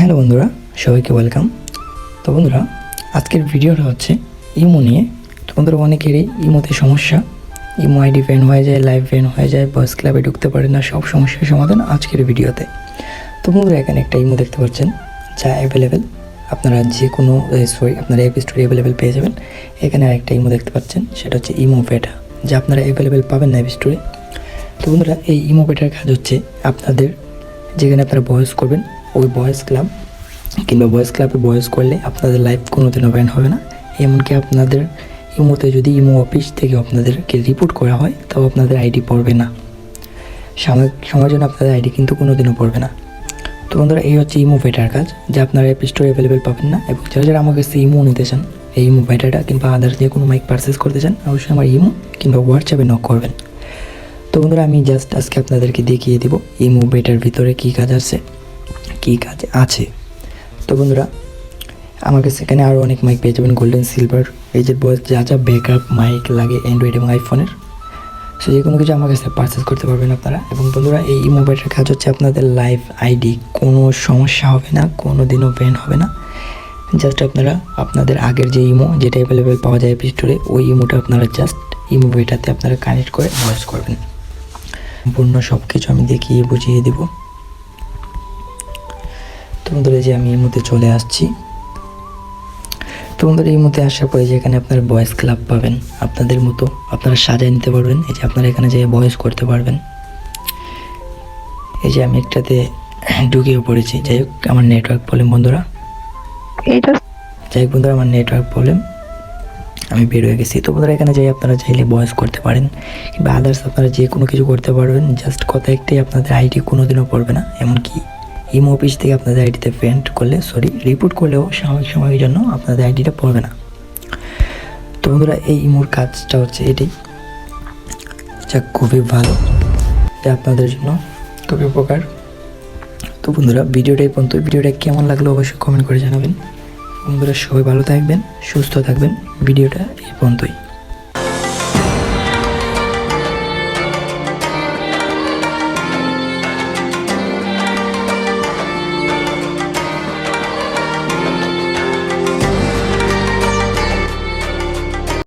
Hello বন্ধুরা, সবাইকে welcome. তো বন্ধুরা, আজকের ভিডিওটা হচ্ছে ইমো নিয়ে। তো বন্ধুরা, অনেকেরই ইমোতে সমস্যা, ইমো আইডি ব্যান হয়ে যায়, লাইভ ব্যান হয়ে যায়, বয়েস ক্লাবে ঢুকতে পারে না, সব সমস্যার সমাধান আজকের ভিডিওতে। তো বন্ধুরা, এখানে একটা ইমো দেখতে পাচ্ছেন যা অ্যাভেলেবেল, আপনারা যে কোনো আপনারা অ্যাপ স্টোরে অ্যাভেলেবেল পেয়ে যাবেন। এখানে আরেকটা ইমো দেখতে পাচ্ছেন, সেটা হচ্ছে ইমো বেটা, যা আপনারা অ্যাভেলেবেল পাবেন না অ্যাপ স্টোরে। তো বন্ধুরা, এই ইমো বেটার কাজ হচ্ছে আপনাদের যেখানে আপনারা ভয়েস করবেন ওই ভয়েস ক্লাব কিংবা ভয়েস ক্লাবে ভয়েস করলে আপনাদের লাইভ কোনোদিনও ব্যান হবে না। এমনকি আপনাদের ইমোতে যদি ইমো অফিস থেকে আপনাদেরকে রিপোর্ট করা হয় তাও আপনাদের আইডি পড়বে না, সাময়িক সময়ের জন্য আপনাদের আইডি কিন্তু কোনোদিনও পড়বে না। তো বন্ধুরা, এই হচ্ছে ইমো বেটার কাজ, যা আপনারা অ্যাপ স্টোরে অ্যাভেলেবেল পাবেন না। এবং যারা যারা আমার কাছে ইমো নিতে চান, এই ইমো বেটাটা কিংবা আদার্স যে কোনো মাইক পারচেস করতে চান, অবশ্যই আমার ইমো কিংবা হোয়াটসঅ্যাপে নক করবেন। তো বন্ধুরা, আমি জাস্ট আজকে আপনাদেরকে দেখিয়ে দেবো ইমো বেটার ভিতরে কী কাজ আছে। তো বন্ধুরা, আমার কাছে এখানে আরও অনেক মাইক পেয়ে যাবেন, গোল্ডেন, সিলভার, এই যে যা যা ব্যাকআপ মাইক লাগে অ্যান্ড্রয়েড এবং আইফোনের, সো যে কোনো কিছু আমার কাছে পারচেস করতে পারবেন আপনারা। এবং বন্ধুরা, এই ইমো বেটার কাজ হচ্ছে আপনাদের লাইভ আইডি কোনো সমস্যা হবে না, কোনো দিনও ব্যান হবে না। জাস্ট আপনারা আপনাদের আগের যে ইমো যেটা অ্যাভেলেবেল পাওয়া যায় অ্যাপ স্টোরে, ওই ইমোটা আপনারা জাস্ট ইমো বেটাতে আপনারা কানেক্ট করে ভয়েস করবেন। সম্পূর্ণ সব কিছু আমি দেখিয়ে বুঝিয়ে দেব। তো বন্ধুরা, যে আমি ইমোতে চলে আসছি। তো বন্ধুরা, এই মধ্যে আসার পরে যে এখানে আপনারা ভয়েস ক্লাব পাবেন, আপনাদের মতো আপনারা সাজিয়ে নিতে পারবেন। এই যে আপনারা এখানে যেয়ে ভয়েস করতে পারবেন। এই যে আমি একটাতে ঢুকিয়ে পড়েছি। যাই হোক, আমার নেটওয়ার্ক প্রবলেম বন্ধুরা, আমার নেটওয়ার্ক প্রবলেম, আমি বের হয়ে গেছি। তো বন্ধুরা, এখানে যাই আপনারা চাইলে ভয়েস করতে পারেন কিংবা আদার্স আপনারা যে কোনো কিছু করতে পারবেন। জাস্ট কথা একটাই, আপনাদের আইডি কোনোদিনও পড়বে না। এমনকি ইমো অফিস থেকে আপনাদের আইডিতে রিপোর্ট করলেও সাময়িক সময়ের জন্য আপনাদের আইডিটা পড়বে না। তো বন্ধুরা, এই ইমোর কাজটা হচ্ছে এটাই, যা খুবই ভালো, যা আপনাদের জন্য খুবই উপকার। তো বন্ধুরা, ভিডিওটা এই পর্যন্ত। ভিডিওটা কেমন লাগলো অবশ্যই কমেন্ট করে জানাবেন। বন্ধুরা, সবাই ভালো থাকবেন, সুস্থ থাকবেন। ভিডিওটা এই পর্যন্তই।